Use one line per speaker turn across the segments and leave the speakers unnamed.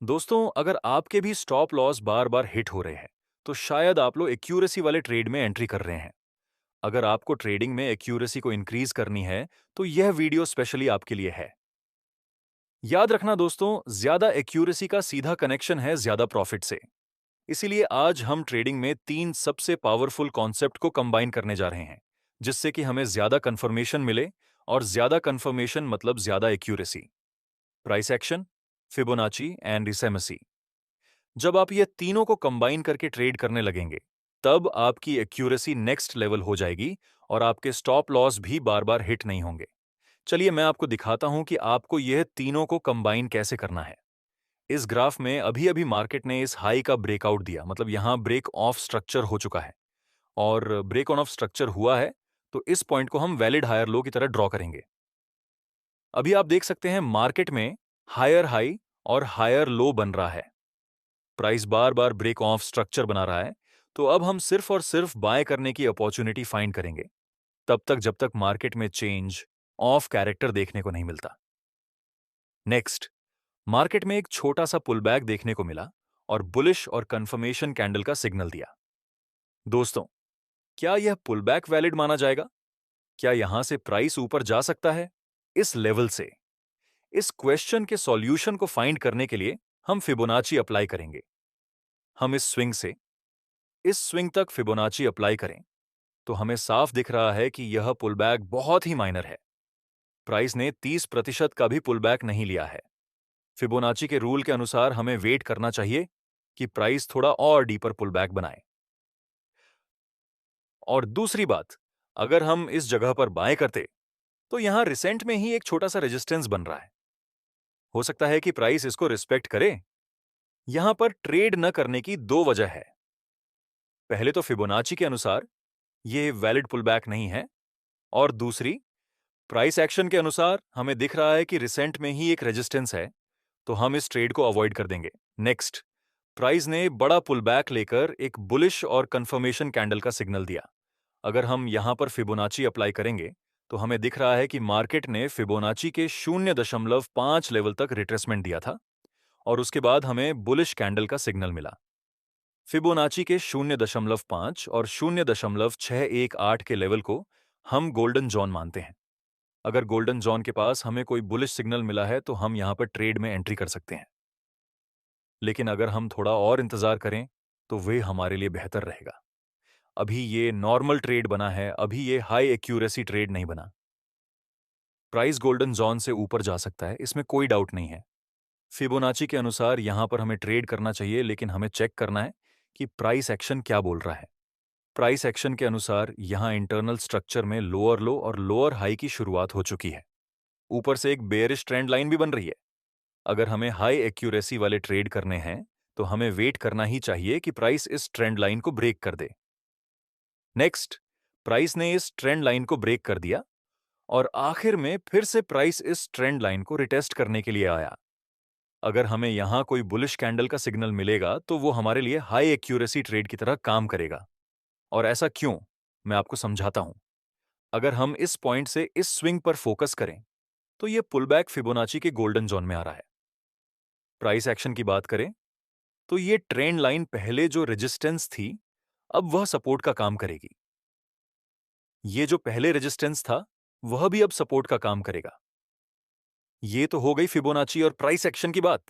दोस्तों, अगर आपके भी स्टॉप लॉस बार बार हिट हो रहे हैं, तो शायद आप लोग एक्यूरेसी वाले ट्रेड में एंट्री कर रहे हैं। अगर आपको ट्रेडिंग में एक्यूरेसी को इंक्रीज करनी है, तो यह वीडियो स्पेशली आपके लिए है। याद रखना दोस्तों, ज्यादा एक्यूरेसी का सीधा कनेक्शन है ज्यादा प्रॉफिट से। इसीलिए आज हम ट्रेडिंग में 3 सबसे पावरफुल कॉन्सेप्ट को कंबाइन करने जा रहे हैं, जिससे कि हमें ज्यादा कंफर्मेशन मिले, और ज्यादा कंफर्मेशन मतलब ज्यादा accuracy. Price action, Fibonacci and रिसेमसी। जब आप ये तीनों को कंबाइन करके ट्रेड करने लगेंगे, तब आपकी एक्यूरेसी नेक्स्ट लेवल हो जाएगी और आपके स्टॉप लॉस भी बार बार हिट नहीं होंगे। चलिए मैं आपको दिखाता हूं कि आपको यह तीनों को कंबाइन कैसे करना है। इस ग्राफ में अभी अभी मार्केट ने इस हाई का ब्रेकआउट दिया, मतलब यहां ब्रेक ऑफ स्ट्रक्चर हो चुका है। और ब्रेक ऑन ऑफ स्ट्रक्चर हुआ है, तो इस पॉइंट को हम वैलिड हायर लो की तरह ड्रॉ करेंगे। अभी आप देख सकते हैं मार्केट में हायर हाई और हायर लो बन रहा है। प्राइस बार बार ब्रेक ऑफ स्ट्रक्चर बना रहा है, तो अब हम सिर्फ और सिर्फ बाय करने की अपॉर्चुनिटी फाइंड करेंगे, तब तक जब तक मार्केट में चेंज ऑफ कैरेक्टर देखने को नहीं मिलता। नेक्स्ट, मार्केट में एक छोटा सा पुलबैक देखने को मिला और बुलिश और कंफर्मेशन कैंडल का सिग्नल दिया। दोस्तों, क्या यह पुलबैक वैलिड माना जाएगा? क्या यहां से प्राइस ऊपर जा सकता है इस लेवल से? इस क्वेश्चन के सॉल्यूशन को फाइंड करने के लिए हम फिबोनाची अप्लाई करेंगे। हम इस स्विंग तक फिबोनाची अप्लाई करें, तो हमें साफ दिख रहा है कि यह पुलबैक बहुत ही माइनर है। प्राइस ने 30% का भी पुलबैक नहीं लिया है। फिबोनाची के रूल के अनुसार हमें वेट करना चाहिए कि प्राइस थोड़ा और डीपर पुलबैक बनाए। और दूसरी बात, अगर हम इस जगह पर बाय करते, तो यहां रिसेंट में ही एक छोटा सा रेजिस्टेंस बन रहा है। हो सकता है कि प्राइस इसको रिस्पेक्ट करे। यहां पर ट्रेड न करने की दो वजह है। पहले तो फिबोनाची के अनुसार यह वैलिड पुलबैक नहीं है, और दूसरी, प्राइस एक्शन के अनुसार हमें दिख रहा है कि रिसेंट में ही एक रेजिस्टेंस है, तो हम इस ट्रेड को अवॉइड कर देंगे। नेक्स्ट, प्राइस ने बड़ा पुलबैक लेकर एक बुलिश और कंफर्मेशन कैंडल का सिग्नल दिया। अगर हम यहां पर फिबोनाची अप्लाई करेंगे, तो हमें दिख रहा है कि मार्केट ने फिबोनाची के 0.5 लेवल तक रिट्रेसमेंट दिया था, और उसके बाद हमें बुलिश कैंडल का सिग्नल मिला। फिबोनाची के 0.5 और 0.618 के लेवल को हम गोल्डन जॉन मानते हैं। अगर गोल्डन जॉन के पास हमें कोई बुलिश सिग्नल मिला है, तो हम यहां पर ट्रेड में एंट्री कर सकते हैं। लेकिन अगर हम थोड़ा और इंतजार करें, तो वे हमारे लिए बेहतर रहेगा। अभी ये नॉर्मल ट्रेड बना है, अभी ये हाई एक्यूरेसी ट्रेड नहीं बना। प्राइस गोल्डन जॉन से ऊपर जा सकता है, इसमें कोई डाउट नहीं है। फिबोनाची के अनुसार यहां पर हमें ट्रेड करना चाहिए, लेकिन हमें चेक करना है कि प्राइस एक्शन क्या बोल रहा है। प्राइस एक्शन के अनुसार यहां इंटरनल स्ट्रक्चर में लोअर लो और लोअर हाई की शुरुआत हो चुकी है। ऊपर से एक बेयरिश ट्रेंड लाइन भी बन रही है। अगर हमें हाई एक्यूरेसी वाले ट्रेड करने हैं, तो हमें वेट करना ही चाहिए कि प्राइस इस ट्रेंड लाइन को ब्रेक कर दे। नेक्स्ट, प्राइस ने इस ट्रेंड लाइन को ब्रेक कर दिया, और आखिर में फिर से प्राइस इस ट्रेंड लाइन को रिटेस्ट करने के लिए आया। अगर हमें यहां कोई बुलिश कैंडल का सिग्नल मिलेगा, तो वो हमारे लिए हाई एक्यूरेसी ट्रेड की तरह काम करेगा। और ऐसा क्यों, मैं आपको समझाता हूं। अगर हम इस पॉइंट से इस स्विंग पर फोकस करें, तो ये पुलबैक फिबोनाची के गोल्डन जोन में आ रहा है। प्राइस एक्शन की बात करें, तो ये ट्रेंड लाइन पहले जो रेजिस्टेंस थी, अब वह सपोर्ट का काम करेगी। ये जो पहले रेजिस्टेंस था, वह भी अब सपोर्ट का काम करेगा। ये तो हो गई फिबोनाची और प्राइस एक्शन की बात।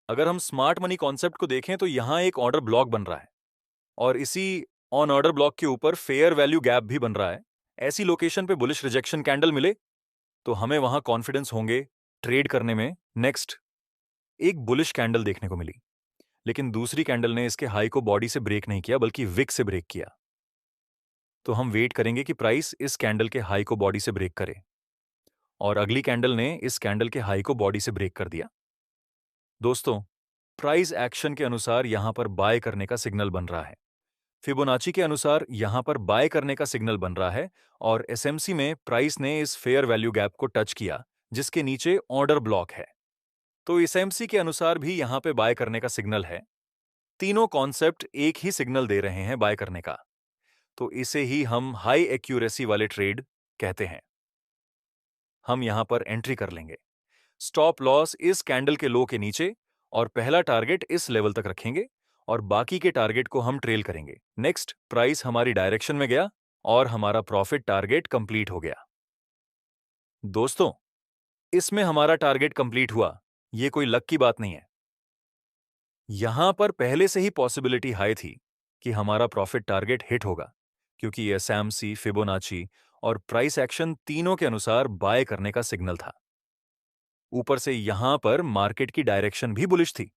अगर हम स्मार्ट मनी कॉन्सेप्ट को देखें, तो यहां एक ऑर्डर ब्लॉक बन रहा है, और इसी ऑन ऑर्डर ब्लॉक के ऊपर फेयर वैल्यू गैप भी बन रहा है। ऐसी लोकेशन पे बुलिश रिजेक्शन कैंडल मिले, तो हमें वहां कॉन्फिडेंस होंगे ट्रेड करने में। नेक्स्ट, एक बुलिश कैंडल देखने को मिली, लेकिन दूसरी कैंडल ने इसके हाई को बॉडी से ब्रेक नहीं किया, बल्कि विक से ब्रेक किया। तो हम वेट करेंगे कि प्राइस इस कैंडल के हाई को बॉडी से ब्रेक करे, और अगली कैंडल ने इस कैंडल के हाई को बॉडी से ब्रेक कर दिया। दोस्तों, प्राइस एक्शन के अनुसार यहां पर बाय करने का सिग्नल बन रहा है। फिबोनाची के अनुसार यहां पर बाय करने का सिग्नल बन रहा है, और एसएमसी में प्राइस ने इस फेयर वैल्यू गैप को टच किया, जिसके नीचे ऑर्डर ब्लॉक है। तो एसएमसी के अनुसार भी यहां पे बाय करने का सिग्नल है। तीनों कॉन्सेप्ट एक ही सिग्नल दे रहे हैं बाय करने का, तो इसे ही हम हाई एक्यूरेसी वाले ट्रेड कहते हैं। हम यहां पर एंट्री कर लेंगे। स्टॉप लॉस इस कैंडल के लो के नीचे और पहला टारगेट इस लेवल तक रखेंगे और बाकी के टारगेट को हम ट्रेल करेंगे। नेक्स्ट, प्राइस हमारी डायरेक्शन में गया और हमारा प्रॉफिट टारगेट कंप्लीट हो गया। दोस्तों, इसमें हमारा टारगेट कंप्लीट हुआ, ये कोई लक की बात नहीं है। यहां पर पहले से ही पॉसिबिलिटी हाई थी कि हमारा प्रॉफिट टारगेट हिट होगा, क्योंकि एसएमसी, फिबोनाची और प्राइस एक्शन तीनों के अनुसार बाय करने का सिग्नल था। ऊपर से यहां पर मार्केट की डायरेक्शन भी बुलिश थी,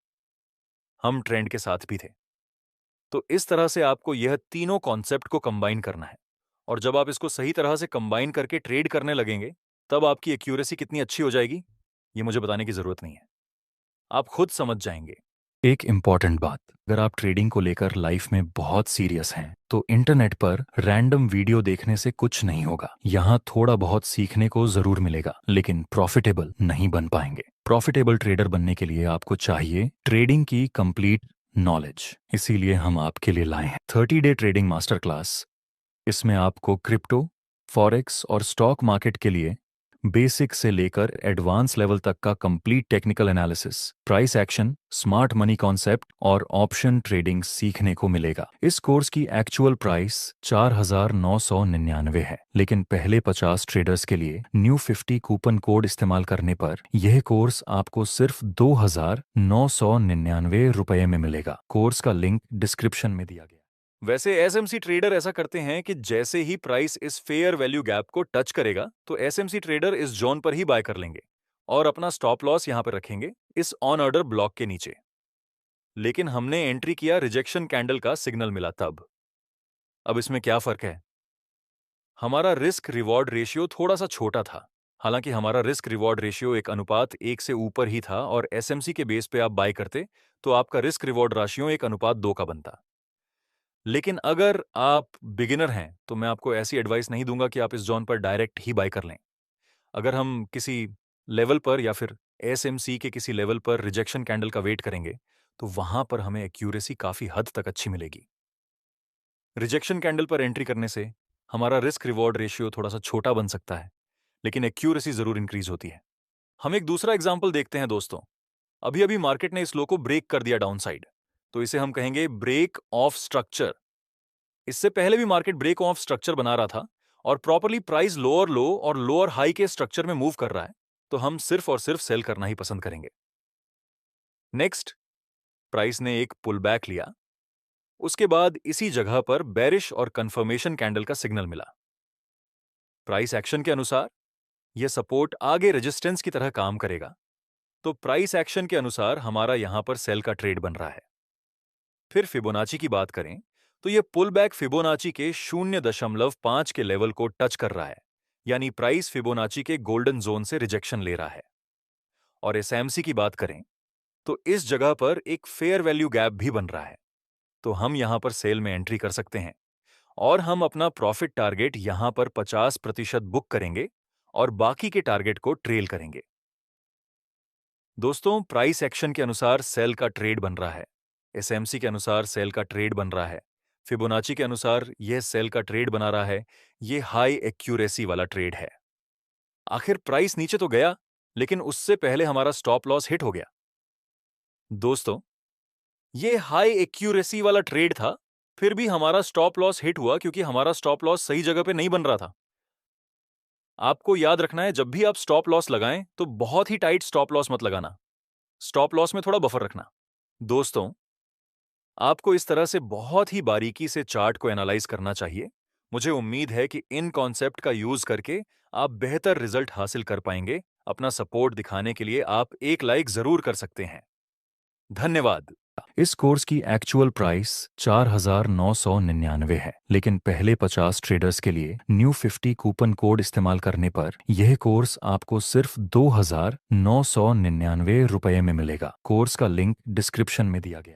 हम ट्रेंड के साथ भी थे। तो इस तरह से आपको यह तीनों कॉन्सेप्ट को कंबाइन करना है, और जब आप इसको सही तरह से कंबाइन करके ट्रेड करने लगेंगे, तब आपकी एक्यूरेसी कितनी अच्छी हो जाएगी, ये मुझे बताने की जरूरत नहीं है, आप खुद समझ जाएंगे। एक इंपॉर्टेंट बात, अगर आप ट्रेडिंग को लेकर लाइफ में बहुत सीरियस हैं, तो इंटरनेट पर रैंडम वीडियो देखने से कुछ नहीं होगा। यहाँ थोड़ा बहुत सीखने को जरूर मिलेगा, लेकिन प्रॉफिटेबल नहीं बन पाएंगे। प्रॉफिटेबल ट्रेडर बनने के लिए आपको चाहिए ट्रेडिंग की कंप्लीट नॉलेज। इसीलिए हम आपके लिए लाए हैं 30 डे ट्रेडिंग मास्टर क्लास। इसमें आपको क्रिप्टो, फॉरेक्स और स्टॉक मार्केट के लिए बेसिक से लेकर एडवांस लेवल तक का complete technical analysis, price action, smart money concept और ऑप्शन ट्रेडिंग सीखने को मिलेगा। इस कोर्स की एक्चुअल प्राइस 4,999 है, लेकिन पहले 50 ट्रेडर्स के लिए न्यू 50 कूपन कोड इस्तेमाल करने पर यह कोर्स आपको सिर्फ 2,999 रुपए में मिलेगा। कोर्स का लिंक डिस्क्रिप्शन में दिया गया। वैसे एसएमसी ट्रेडर ऐसा करते हैं कि जैसे ही प्राइस इस फेयर वैल्यू गैप को टच करेगा, तो एसएमसी ट्रेडर इस जोन पर ही बाय कर लेंगे और अपना स्टॉप लॉस यहां पर रखेंगे, इस ऑन ऑर्डर ब्लॉक के नीचे। लेकिन हमने एंट्री किया रिजेक्शन कैंडल का सिग्नल मिला तब। अब इसमें क्या फर्क है? हमारा रिस्क रिवॉर्ड रेशियो थोड़ा सा छोटा था। हालांकि हमारा रिस्क रिवॉर्ड रेशियो एक अनुपात 1 से ऊपर ही था, और एसएमसी के बेस पे आप बाय करते तो आपका रिस्क रिवॉर्ड राशियो एक अनुपात 2 का बनता। लेकिन अगर आप बिगिनर हैं, तो मैं आपको ऐसी एडवाइस नहीं दूंगा कि आप इस जोन पर डायरेक्ट ही बाय कर लें। अगर हम किसी लेवल पर या फिर एसएमसी के किसी लेवल पर रिजेक्शन कैंडल का वेट करेंगे, तो वहां पर हमें एक्यूरेसी काफी हद तक अच्छी मिलेगी। रिजेक्शन कैंडल पर एंट्री करने से हमारा रिस्क रिवॉर्ड रेशियो थोड़ा सा छोटा बन सकता है, लेकिन एक्यूरेसी जरूर इंक्रीज होती है। हम एक दूसरा एग्जाम्पल देखते हैं दोस्तों। अभी अभी मार्केट ने इस लो को ब्रेक कर दिया डाउनसाइड, तो इसे हम कहेंगे ब्रेक ऑफ स्ट्रक्चर। इससे पहले भी मार्केट ब्रेक ऑफ स्ट्रक्चर बना रहा था और प्रॉपरली प्राइस लोअर लो और लोअर हाई के स्ट्रक्चर में मूव कर रहा है, तो हम सिर्फ और सिर्फ सेल करना ही पसंद करेंगे। नेक्स्ट, प्राइस ने एक पुल बैक लिया, उसके बाद इसी जगह पर बेरिश और कंफर्मेशन कैंडल का सिग्नल मिला। प्राइस एक्शन के अनुसार यह सपोर्ट आगे रेजिस्टेंस की तरह काम करेगा, तो प्राइस एक्शन के अनुसार हमारा यहां पर सेल का ट्रेड बन रहा है। फिर फिबोनाची की बात करें तो यह पुल बैक फिबोनाची के 0.5 के लेवल को टच कर रहा है, यानी प्राइस फिबोनाची के गोल्डन जोन से रिजेक्शन ले रहा है। और एसएमसी की बात करें तो इस जगह पर एक फेयर वैल्यू गैप भी बन रहा है, तो हम यहां पर सेल में एंट्री कर सकते हैं और हम अपना प्रॉफिट टारगेट यहां पर 50% बुक करेंगे और बाकी के टारगेट को ट्रेल करेंगे। दोस्तों, प्राइस एक्शन के अनुसार सेल का ट्रेड बन रहा है, एसएमसी के अनुसार सेल का ट्रेड बन रहा है, फिबोनाची के अनुसार यह सेल का ट्रेड बना रहा है। यह हाई एक्यूरेसी वाला ट्रेड है। आखिर प्राइस नीचे तो गया, लेकिन उससे पहले हमारा स्टॉप लॉस हिट हो गया। दोस्तों, यह हाई एक्यूरेसी वाला ट्रेड था, फिर भी हमारा स्टॉप लॉस हिट हुआ क्योंकि हमारा स्टॉप लॉस सही जगह पे नहीं बन रहा था। आपको याद रखना है, जब भी आप स्टॉप लॉस लगाएं तो बहुत ही टाइट स्टॉप लॉस मत लगाना, स्टॉप लॉस में थोड़ा बफर रखना। दोस्तों, आपको इस तरह से बहुत ही बारीकी से चार्ट को एनालाइज करना चाहिए। मुझे उम्मीद है कि इन कॉन्सेप्ट का यूज करके आप बेहतर रिजल्ट हासिल कर पाएंगे। अपना सपोर्ट दिखाने के लिए आप एक लाइक जरूर कर सकते हैं। धन्यवाद। इस कोर्स की एक्चुअल प्राइस 4,999 है, लेकिन पहले 50 ट्रेडर्स के लिए न्यू 50 कूपन कोड इस्तेमाल करने पर यह कोर्स आपको सिर्फ 2,999 रुपए में मिलेगा। कोर्स का लिंक डिस्क्रिप्शन में दिया गया है।